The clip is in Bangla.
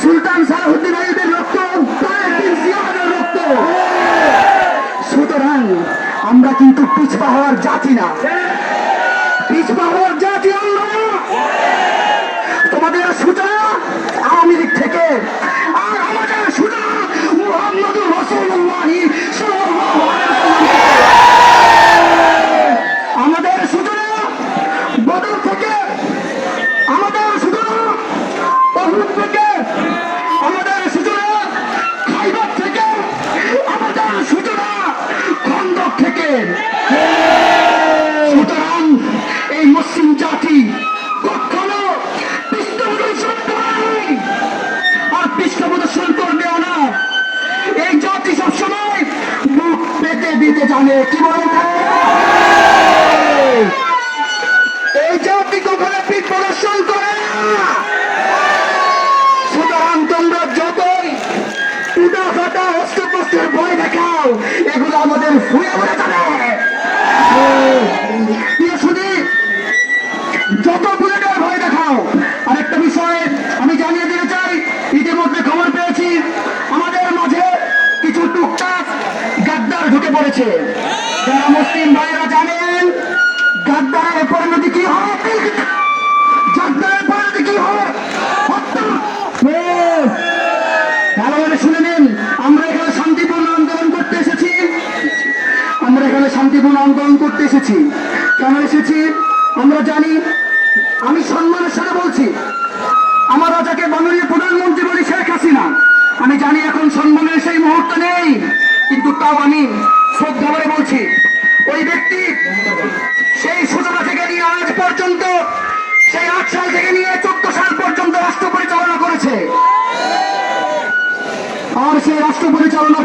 সুলতান সালাহুদ্দিন আইয়ুবের রক্ত, তাজউদ্দিন জিয়াদের রক্ত। সুতরাং আমরা কিন্তু পিছপা হওয়ার জাতি না, পিছপা হওয়ার জাতি আমরা না। তোমাদের সূচনা আওয়ামী লীগ থেকে, আর আমাদের সূচনা মুহাম্মদুর রাসূলুল্লাহ সাল্লাল্লাহু আলাইহি ওয়াসাল্লাম থেকে। আমাদের সূচনা বদর থেকে, আমাদের সূচনা উহুদ থেকে, আমাদের সূচনা খাইবার থেকে, আমাদের সূচনা খন্দক থেকে। সুতরাং এই মুসলিম জাতি কখনো পৃষ্ঠপ্রদর্শন করেনি আর পৃষ্ঠপ্রদর্শন করবেও না। এই জাতি সবসময় মুখ পেতে দিতে জানে। কি বলে এই জাতি কখনো পিঠ প্রদর্শন করে না। সুতরাং তোমরা যতই উদা ফাটা অস্ত্রপস্ত্রের ভয় দেখাও, এগুলো আমাদের ফুয়ে উড়ে যাবে। যত বুলেটের ভয় দেখাও। আরেকটা বিষয় আমি জানিয়ে দিতে চাই, ইতিমধ্যে খবর পেয়েছি আমাদের মাঝে কিছু টুকটাক গাদ্দার ঢুকে পড়েছে। যারা মুসলিম ভাইরা জানেন গাদ্দারের পরিণতি কি হয়, গাদ্দারের পরিণতি কি হয়, ভালোভাবে শুনে নিন। আমরা এখানে শান্তিপূর্ণ আন্দোলন করতে এসেছি। আমরা এখানে শান্তিপূর্ণ আন্দোলন করতে এসেছি। কেন এসেছি আমরা জানি। আমি সম্মানের সাথে বলছি, আমরা যাকে মাননীয় প্রধানমন্ত্রী বলি শেখ হাসিনা, আমি জানি এখন সম্মানের সেই মুহূর্ত নেই, কিন্তু তাও আমি শ্রদ্ধা করে বলছি, ওই ব্যক্তি সেই সূচনা থেকে নিয়ে আজ পর্যন্ত, সেই 8 সাল থেকে নিয়ে 14 সাল পর্যন্ত রাষ্ট্র পরিচালনা করেছে। আর সেই রাষ্ট্র পরিচালনা